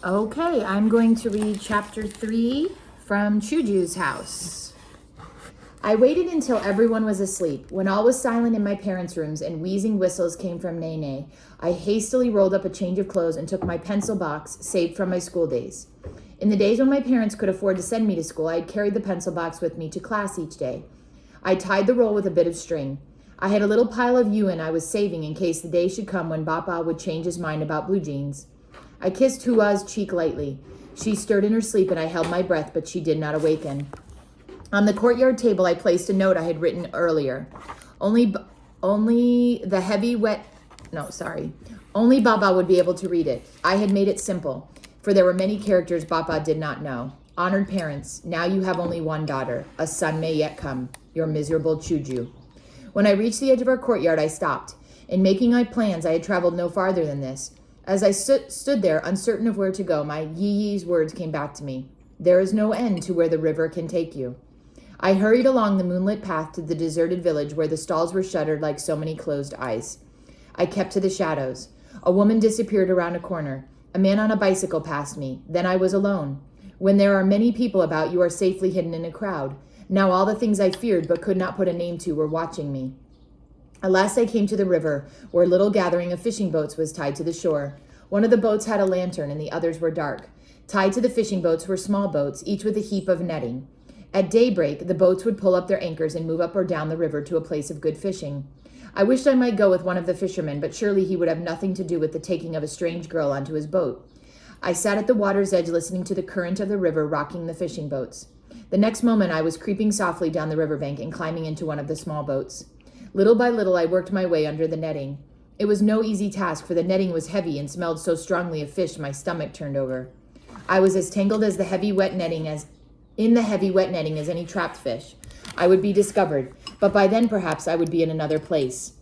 Okay, I'm going to read chapter 3 from Chuju's house. I waited until everyone was asleep. When all was silent in my parents' rooms and wheezing whistles came from Nene, I hastily rolled up a change of clothes and took my pencil box saved from my school days. In the days when my parents could afford to send me to school, I had carried the pencil box with me to class each day. I tied the roll with a bit of string. I had a little pile of yuan I was saving in case the day should come when Papa would change his mind about blue jeans. I kissed Hua's cheek lightly. She stirred in her sleep and I held my breath, but she did not awaken. On the courtyard table, I placed a note I had written earlier. Only Baba would be able to read it. I had made it simple, for there were many characters Baba did not know. Honored parents, now you have only one daughter. A son may yet come. Your miserable Chuju. When I reached the edge of our courtyard, I stopped. In making my plans, I had traveled no farther than this. As I stood there, uncertain of where to go, my Yi-Yi's words came back to me. There is no end to where the river can take you. I hurried along the moonlit path to the deserted village where the stalls were shuttered like so many closed eyes. I kept to the shadows. A woman disappeared around a corner. A man on a bicycle passed me. Then I was alone. When there are many people about, you are safely hidden in a crowd. Now all the things I feared but could not put a name to were watching me. At last I came to the river, where a little gathering of fishing boats was tied to the shore. One of the boats had a lantern, and the others were dark. Tied to the fishing boats were small boats, each with a heap of netting. At daybreak, the boats would pull up their anchors and move up or down the river to a place of good fishing. I wished I might go with one of the fishermen, but surely he would have nothing to do with the taking of a strange girl onto his boat. I sat at the water's edge listening to the current of the river rocking the fishing boats. The next moment I was creeping softly down the riverbank and climbing into one of the small boats. Little by little, I worked my way under the netting. It was no easy task, for the netting was heavy and smelled so strongly of fish my stomach turned over. I was as tangled in the heavy wet netting as any trapped fish. I would be discovered, but by then perhaps I would be in another place.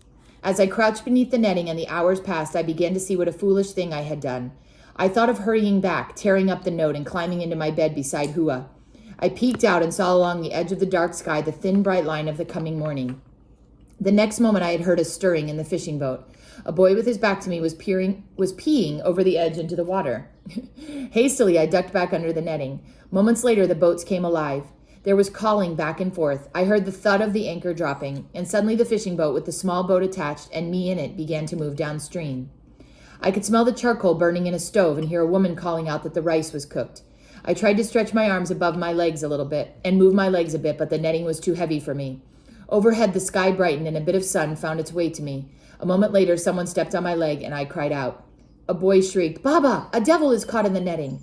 As I crouched beneath the netting and the hours passed, I began to see what a foolish thing I had done. I thought of hurrying back, tearing up the note, and climbing into my bed beside Hua. I peeked out and saw along the edge of the dark sky the thin, bright line of the coming morning. The next moment I had heard a stirring in the fishing boat. A boy with his back to me was peeing over the edge into the water. Hastily, I ducked back under the netting. Moments later, the boats came alive. There was calling back and forth. I heard the thud of the anchor dropping, and suddenly the fishing boat with the small boat attached and me in it began to move downstream. I could smell the charcoal burning in a stove and hear a woman calling out that the rice was cooked. I tried to stretch my arms above my legs a little bit and move my legs a bit, but the netting was too heavy for me. Overhead, the sky brightened and a bit of sun found its way to me. A moment later, someone stepped on my leg and I cried out. A boy shrieked, "Baba, a devil is caught in the netting."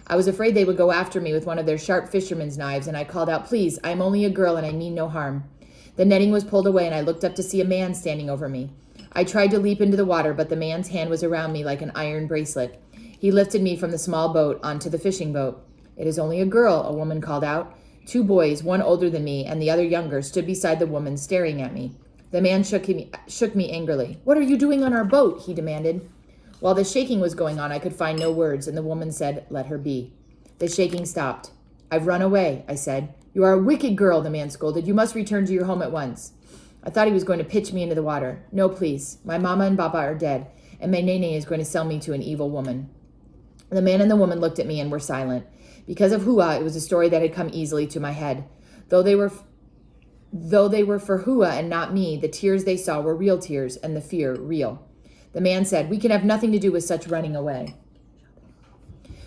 I was afraid they would go after me with one of their sharp fishermen's knives, and I called out, "Please, I am only a girl and I mean no harm." The netting was pulled away and I looked up to see a man standing over me. I tried to leap into the water, but the man's hand was around me like an iron bracelet. He lifted me from the small boat onto the fishing boat. "It is only a girl," a woman called out. Two boys, one older than me and the other younger, stood beside the woman staring at me. The man shook me angrily. "What are you doing on our boat?" he demanded. While the shaking was going on, I could find no words, and the woman said, "Let her be." The shaking stopped. "I've run away," I said. "You are a wicked girl," the man scolded. "You must return to your home at once." I thought he was going to pitch me into the water. "No, please. My mama and papa are dead, and my nene is going to sell me to an evil woman." The man and the woman looked at me and were silent. Because of Hua, it was a story that had come easily to my head. Though they were for Hua and not me, the tears they saw were real tears, and the fear real. The man said, "We can have nothing to do with such running away.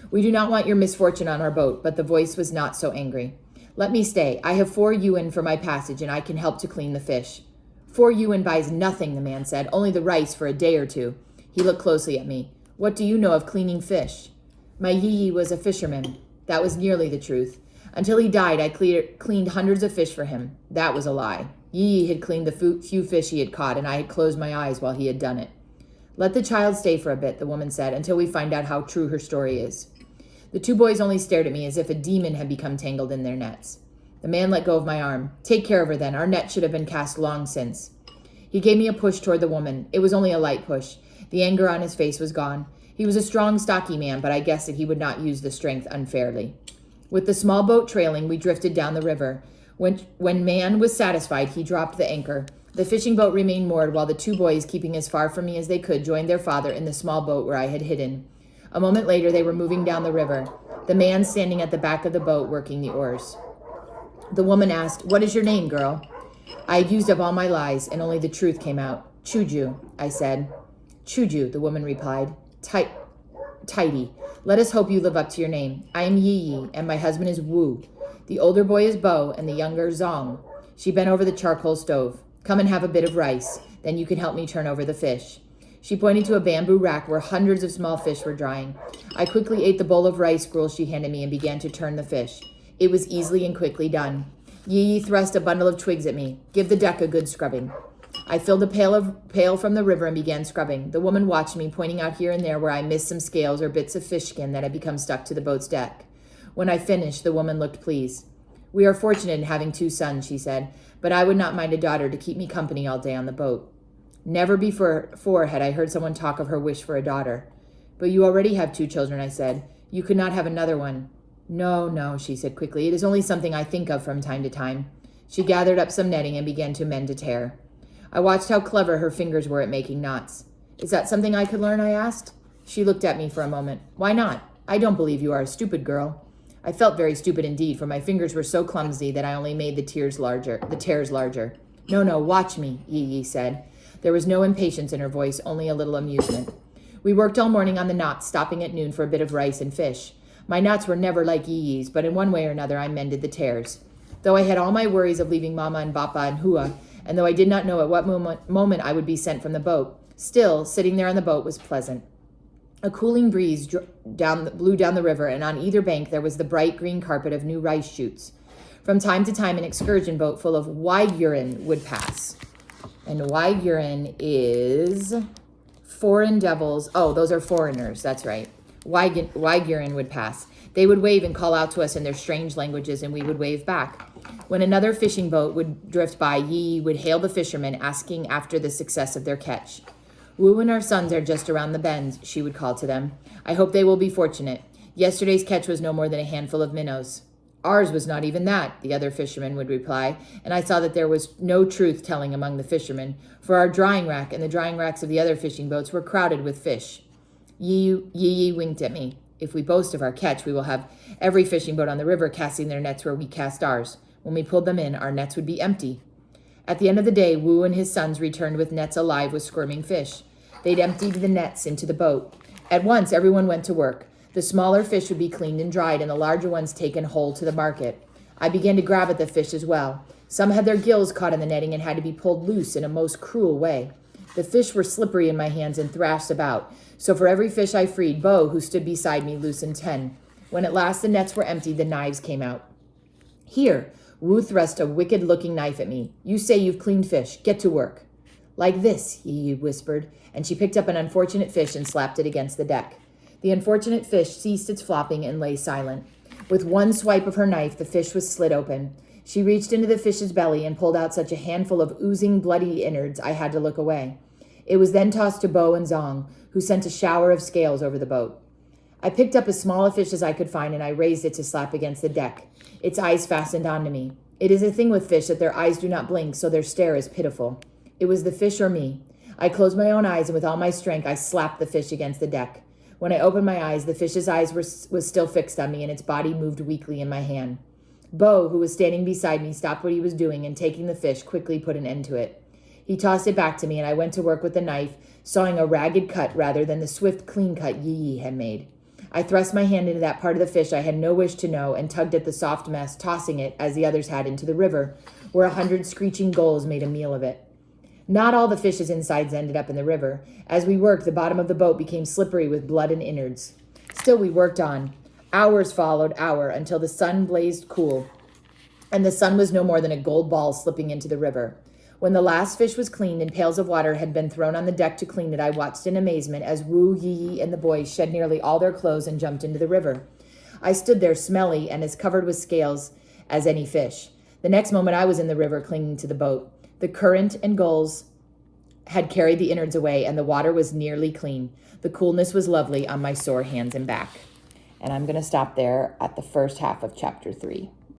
We do not want your misfortune on our boat," but the voice was not so angry. "Let me stay. I have 4 yuan for my passage, and I can help to clean the fish." 4 yuan buys nothing, the man said, "only the rice for a day or two." He looked closely at me. "What do you know of cleaning fish?" My Yi was a fisherman. That was nearly the truth. Until he died, I cleaned hundreds of fish for him. That was a lie. Yi had cleaned the few fish he had caught, and I had closed my eyes while he had done it. "Let the child stay for a bit," the woman said, "until we find out how true her story is." The 2 boys only stared at me as if a demon had become tangled in their nets. The man let go of my arm. "Take care of her then. Our net should have been cast long since." He gave me a push toward the woman. It was only a light push. The anger on his face was gone. He was a strong, stocky man, but I guessed that he would not use the strength unfairly. With the small boat trailing, we drifted down the river. When man was satisfied, he dropped the anchor. The fishing boat remained moored while the 2 boys, keeping as far from me as they could, joined their father in the small boat where I had hidden. A moment later, they were moving down the river, the man standing at the back of the boat working the oars. The woman asked, "What is your name, girl?" I had used up all my lies, and only the truth came out. "Chuju," I said. "Chuju," the woman replied. Tidy. Let us hope you live up to your name. I am Yi, and my husband is Wu. The older boy is Bo, and the younger Zong. She bent over the charcoal stove. Come and have a bit of rice. Then you can help me turn over the fish. She pointed to a bamboo rack where hundreds of small fish were drying. I quickly ate the bowl of rice gruel she handed me and began to turn the fish. It was easily and quickly done. Yi thrust a bundle of twigs at me. Give the deck a good scrubbing. I filled a pail from the river and began scrubbing. The woman watched me, pointing out here and there where I missed some scales or bits of fish skin that had become stuck to the boat's deck. When I finished, the woman looked pleased. We are fortunate in having 2 sons, she said, but I would not mind a daughter to keep me company all day on the boat. Never before had I heard someone talk of her wish for a daughter. But you already have 2 children, I said. You could not have another one. No, she said quickly. It is only something I think of from time to time. She gathered up some netting and began to mend a tear. I watched how clever her fingers were at making knots. Is that something I could learn, I asked. She looked at me for a moment. Why not? I don't believe you are a stupid girl. I felt very stupid indeed, for my fingers were so clumsy that I only made the tears larger. No, watch me, Yi said. There was no impatience in her voice, only a little amusement. We worked all morning on the knots, stopping at noon for a bit of rice and fish. My knots were never like Yi's, but in one way or another I mended the tears. Though I had all my worries of leaving Mama and Papa and Hua, and though I did not know at what moment I would be sent from the boat, still, sitting there on the boat was pleasant. A cooling breeze blew down the river, and on either bank there was the bright green carpet of new rice shoots. From time to time, an excursion boat full of Waiguren would pass. And Waiguren is foreign devils. Oh, those are foreigners. That's right. Waiguren would pass. They would wave and call out to us in their strange languages, and we would wave back. When another fishing boat would drift by, Yi would hail the fishermen, asking after the success of their catch. Wu and our sons are just around the bend, she would call to them. I hope they will be fortunate. Yesterday's catch was no more than a handful of minnows. Ours was not even that, the other fisherman would reply, and I saw that there was no truth-telling among the fishermen, for our drying rack and the drying racks of the other fishing boats were crowded with fish. Yi winked at me. If we boast of our catch, we will have every fishing boat on the river casting their nets where we cast ours. When we pulled them in, our nets would be empty. At the end of the day, Wu and his sons returned with nets alive with squirming fish. They'd emptied the nets into the boat. At once, everyone went to work. The smaller fish would be cleaned and dried, and the larger ones taken whole to the market. I began to grab at the fish as well. Some had their gills caught in the netting and had to be pulled loose in a most cruel way. The fish were slippery in my hands and thrashed about, so for every fish I freed, Bo, who stood beside me, loosened 10. When at last the nets were emptied, the knives came out. Here, Wu thrust a wicked-looking knife at me. You say you've cleaned fish. Get to work. Like this, Yi whispered, and she picked up an unfortunate fish and slapped it against the deck. The unfortunate fish ceased its flopping and lay silent. With one swipe of her knife, the fish was slit open. She reached into the fish's belly and pulled out such a handful of oozing, bloody innards I had to look away. It was then tossed to Bo and Zong, who sent a shower of scales over the boat. I picked up as small a fish as I could find, and I raised it to slap against the deck. Its eyes fastened onto me. It is a thing with fish that their eyes do not blink, so their stare is pitiful. It was the fish or me. I closed my own eyes, and with all my strength, I slapped the fish against the deck. When I opened my eyes, the fish's eyes was still fixed on me, and its body moved weakly in my hand. Bo, who was standing beside me, stopped what he was doing, and taking the fish, quickly put an end to it. He tossed it back to me, and I went to work with the knife, sawing a ragged cut rather than the swift, clean cut Yi had made. I thrust my hand into that part of the fish I had no wish to know, and tugged at the soft mess, tossing it, as the others had, into the river, where 100 screeching gulls made a meal of it. Not all the fish's insides ended up in the river. As we worked, the bottom of the boat became slippery with blood and innards. Still we worked on. Hours followed hour until the sun blazed cool, and the sun was no more than a gold ball slipping into the river. When the last fish was cleaned and pails of water had been thrown on the deck to clean it, I watched in amazement as Wu, Yi, and the boys shed nearly all their clothes and jumped into the river. I stood there smelly and as covered with scales as any fish. The next moment I was in the river clinging to the boat. The current and gulls had carried the innards away, and the water was nearly clean. The coolness was lovely on my sore hands and back. And I'm going to stop there at the first half of chapter 3.